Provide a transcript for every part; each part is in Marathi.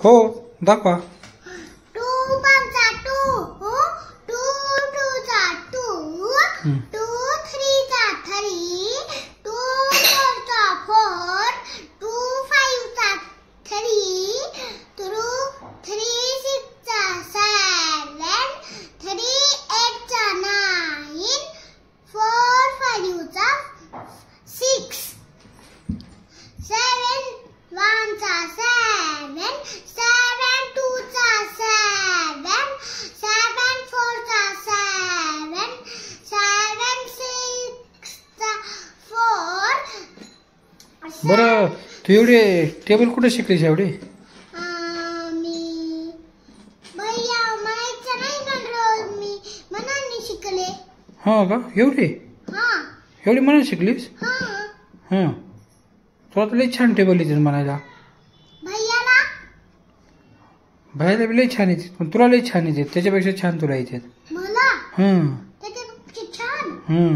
हो दाखवा. 2 1 2 2 2 2 2 3 3 2 4 4 2 5 3 2 3 6 7 3 8 9 4 5 6 7 1 7 7 2 7 7 4 7 7 6 4. बरं तू एवढे टेबल कुठे शिकलीस एवढे? मी भैया म्हणायचं नाही ना रोज मी मनाने शिकले. हा का एवढे हा एवढी म्हणून शिकलीस? हा हां तुला तर लई छान टेबल येते म्हणायला. भैयाला बाहेर लई छान येते पण तुला लई छान येते त्याच्यापेक्षा छान तुला येते. मला हं त्याच्यापेक्षा छान. हं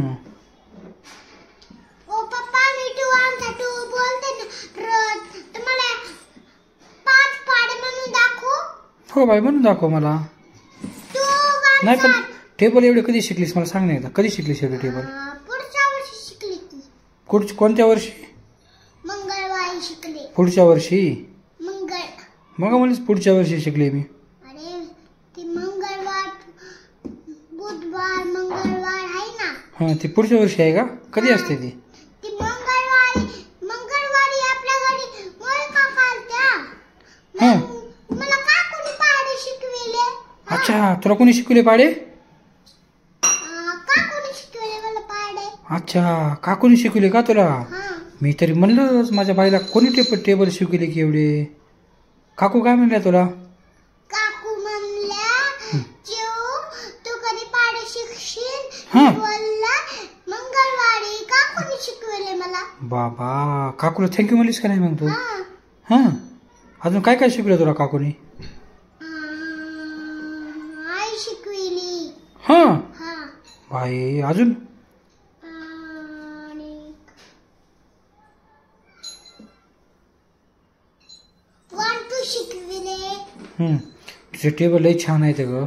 ओ पप्पा मी 2 1 2 बोलते ना रोज तुम्हाला 5 पाडे म्हणून दाखवू. हो बाई म्हणून दाखव मला. 2 1 नाही पण टेबल एवढे कधी शिकलीस मला सांग नाही एकदा कधी शिकलीस एवढे टेबल? पुढच्या वर्षी शिकली ती. कोणत्या वर्षी? मंगळवारी शिकले. पुढच्या वर्षी? मंगळ मग म्हणलीस पुढच्या वर्षी शिकले मी. अरे ती मंगळवार बुधवार मंगळवार आहे ना. हां ती पुढच्या वर्षी आहे का? कधी असते ती? ती मंगळवारी आपल्या घरी मोळका खालत्या. हां मला काकूने पाडे शिकविले. अच्छा तुला कोणी शिकवले पाडे? काकूने शिकविले मला पाडे. अच्छा काकूने शिकवले का तुला? हा मी तरी म्हणलं माझ्या बाईला कोणी टेबल शिकवले की एवढे. काकू काय म्हणल्या तुला? काकू म्हणल्या चिऊ तू कधी पाडे शिकशील? हा. बोलला मंगळवारी काकूने शिकवले मला. बाबा काकूला थँक्यू म्हणलीस का नाही मग तू? हा हां अजून काय काय शिकवलं तुला काकूने? आई शिकविली. हां हा बाई अजून? आणि 1 2 शिकविले. तुझे टेबल लई छान आहे ते ग.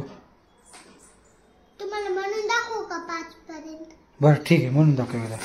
तुम्हाला म्हणून दाखवू का 5 पर्यंत? बरं ठीक आहे म्हणून दाखव मला.